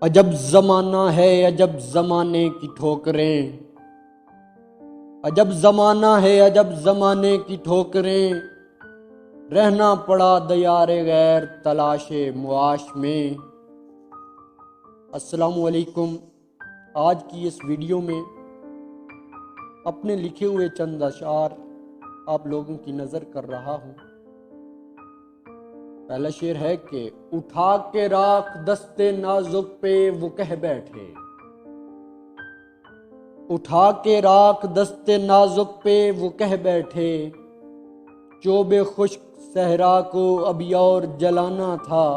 अजब जमाना है, अजब जमाने की ठोकरें। अजब जमाना है, अजब जमाने की ठोकरें। रहना पड़ा दयारे गैर तलाशे मुआश में। अस्सलामु अलैकुम। आज की इस वीडियो में अपने लिखे हुए चंद अशार आप लोगों की नज़र कर रहा हूँ। पहला शेर है कि उठा के राख दस्ते नाजुक पे वो कह बैठे। उठा के राख दस्ते नाजुक पे वो कह बैठे। चोबे खुश्क सहरा को अभी और जलाना था।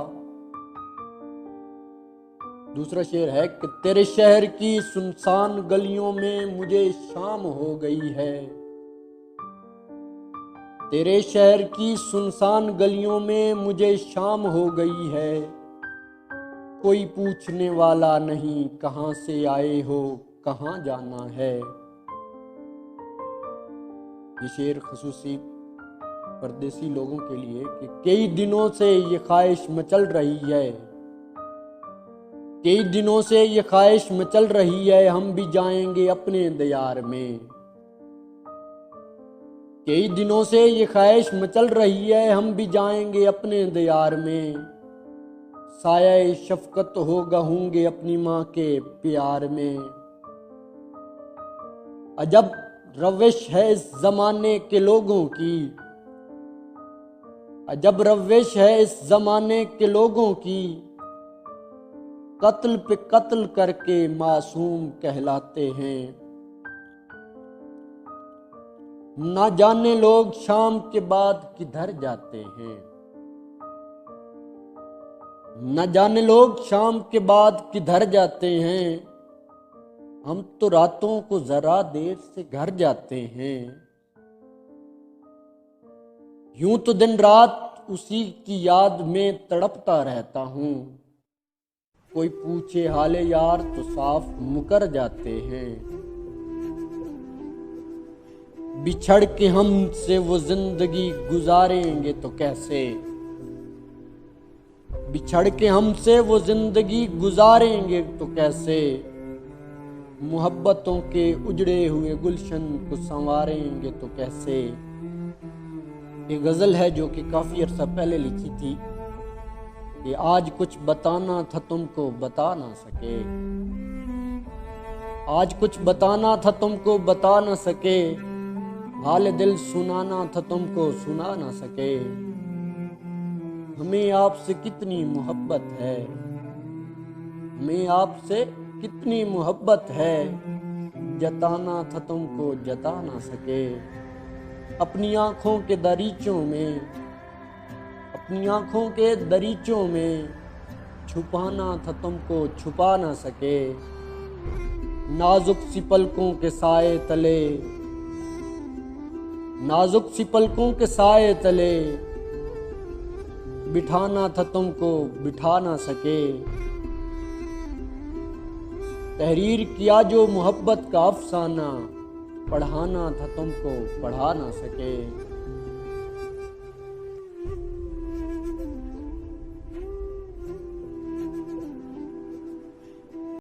दूसरा शेर है कि तेरे शहर की सुनसान गलियों में मुझे शाम हो गई है। तेरे शहर की सुनसान गलियों में मुझे शाम हो गई है। कोई पूछने वाला नहीं कहाँ से आए हो, कहाँ जाना है। ये शेर खसूसी परदेसी लोगों के लिए कि कई दिनों से ये ख्वाहिश मचल रही है। कई दिनों से ये ख्वाहिश मचल रही है, हम भी जाएंगे अपने दयार में। कई दिनों से ये ख्वाहिश मचल रही है, हम भी जाएंगे अपने दयार में। साया शफकत होगा होंगे अपनी माँ के प्यार में। अजब रविश है इस जमाने के लोगों की। अजब रविश है इस जमाने के लोगों की। कत्ल पे कत्ल करके मासूम कहलाते हैं। ना जाने लोग शाम के बाद किधर जाते हैं। न जाने लोग शाम के बाद किधर जाते हैं। हम तो रातों को जरा देर से घर जाते हैं। यूं तो दिन रात उसी की याद में तड़पता रहता हूँ। कोई पूछे हाले यार तो साफ मुकर जाते हैं। बिछड़ के हमसे वो जिंदगी गुजारेंगे तो कैसे। बिछड़ के हमसे वो जिंदगी गुजारेंगे तो कैसे। मोहब्बतों के उजड़े हुए गुलशन को संवारेंगे तो कैसे। ये गजल है जो कि काफी अरसा पहले लिखी थी। ये आज कुछ बताना था तुमको बता ना सके। आज कुछ बताना था तुमको बता ना सके। हाल दिल सुनाना था तुमको सुना ना सके। हमें आपसे कितनी मोहब्बत है। हमें आपसे कितनी मोहब्बत है। जताना था तुमको जता ना सके। अपनी आंखों के दरीचों में, अपनी आंखों के दरीचों में छुपाना था तुमको छुपा ना सके। नाजुक सी पलकों के साए तले, नाजुक सी पलकों के साए तले बिठाना था तुमको बिठा ना सके। तहरीर किया जो मोहब्बत का अफसाना, पढ़ाना था तुमको पढ़ा ना सके।